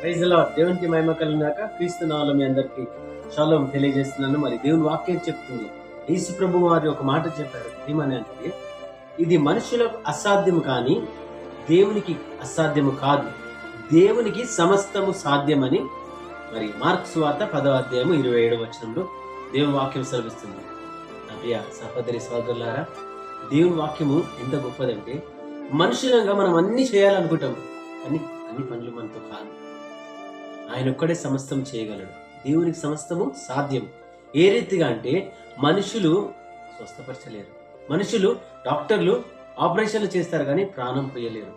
Praise the lord. దేవునికి మహిమ కలుగుగాక. క్రీస్తు నామములో మీ అందరికీ షాలోం తెలియజేస్తున్నాను. మరి దేవుని వాక్యం చెప్తుంది, యేసు ప్రభు వారు ఒక మాట చెప్పారు. ఏమని అంటే, ఇది మనుషులకు అసాధ్యం కానీ దేవునికి అసాధ్యము కాదు, దేవునికి సమస్తము సాధ్యమని. మరి మార్కు సువార్త 10వ అధ్యాయము 27వ వచనంలో దేవుని వాక్యం సెలవిస్తుంది. నా ప్రియ సహోదరి సహోదరులారా, దేవుని వాక్యము ఎంత గొప్పదంటే, మనుషులంగా మనం అన్ని చేయాలనుకుంటాం కానీ అన్ని పనులు మనతో కాదు. ఆయన ఒక్కడే సమస్తం చేయగలడు. దేవునికి సమస్తము సాధ్యం. ఏ రీతిగా అంటే, మనుషులు స్వస్థపరచలేరు, మనుషులు డాక్టర్లు ఆపరేషన్లు చేస్తారు కానీ ప్రాణం పోయలేరు.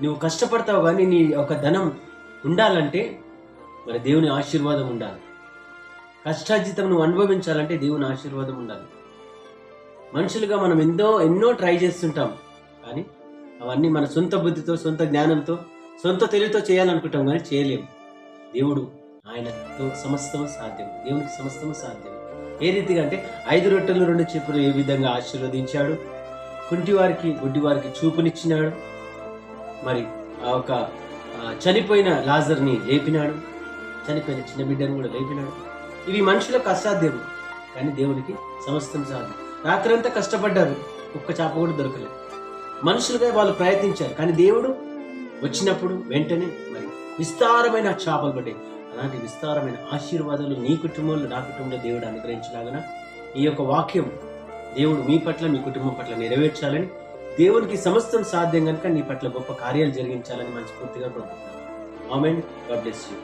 నువ్వు కష్టపడతావు కానీ నీ ఒక ధనం ఉండాలంటే మరి దేవుని ఆశీర్వాదం ఉండాలి. కష్టార్జితం నువ్వు అనుభవించాలంటే దేవుని ఆశీర్వాదం ఉండాలి. మనుషులుగా మనం ఎన్నో ట్రై చేస్తుంటాం కానీ అవన్నీ మన సొంత బుద్ధితో, సొంత జ్ఞానంతో, సొంత తెలివితో చేయాలనుకుంటాం కానీ చేయలేము. దేవుడు, ఆయనతో సమస్తము సాధ్యం. దేవునికి సమస్తము సాధ్యం. ఏ రీతిగా అంటే, 5 రొట్టెలు 2 చేపలు ఏ విధంగా ఆశీర్వదించాడు, కుంటివారికి గుడ్డివారికి చూపునిచ్చినాడు, మరి ఆ ఒక చనిపోయిన లాజర్ని లేపినాడు, చనిపోయిన చిన్న బిడ్డను కూడా లేపినాడు. ఇవి మనుషులకు అసాధ్యం కానీ దేవునికి సమస్తం సాధ్యం. రాత్రంతా కష్టపడ్డారు, ఒక్క చేప కూడా దొరకలేదు. మనుషులుగా వాళ్ళు ప్రయత్నించారు కానీ దేవుడు వచ్చినప్పుడు వెంటనే మరి విస్తారమైన చేపలు పడ్డాయి. అలాంటి విస్తారమైన ఆశీర్వాదాలు నీ కుటుంబంలో, నా కుటుంబంలో దేవుడు అనుగ్రహించలాగన ఈ యొక్క వాక్యం దేవుడు మీ పట్ల, మీ కుటుంబం పట్ల నెరవేర్చాలని, దేవునికి సమస్తం సాధ్యం కనుక నీ పట్ల గొప్ప కార్యాలు జరిగించాలని మనస్ఫూర్తిగా కోరుకుంటున్నాను. ఆమేన్. God bless you.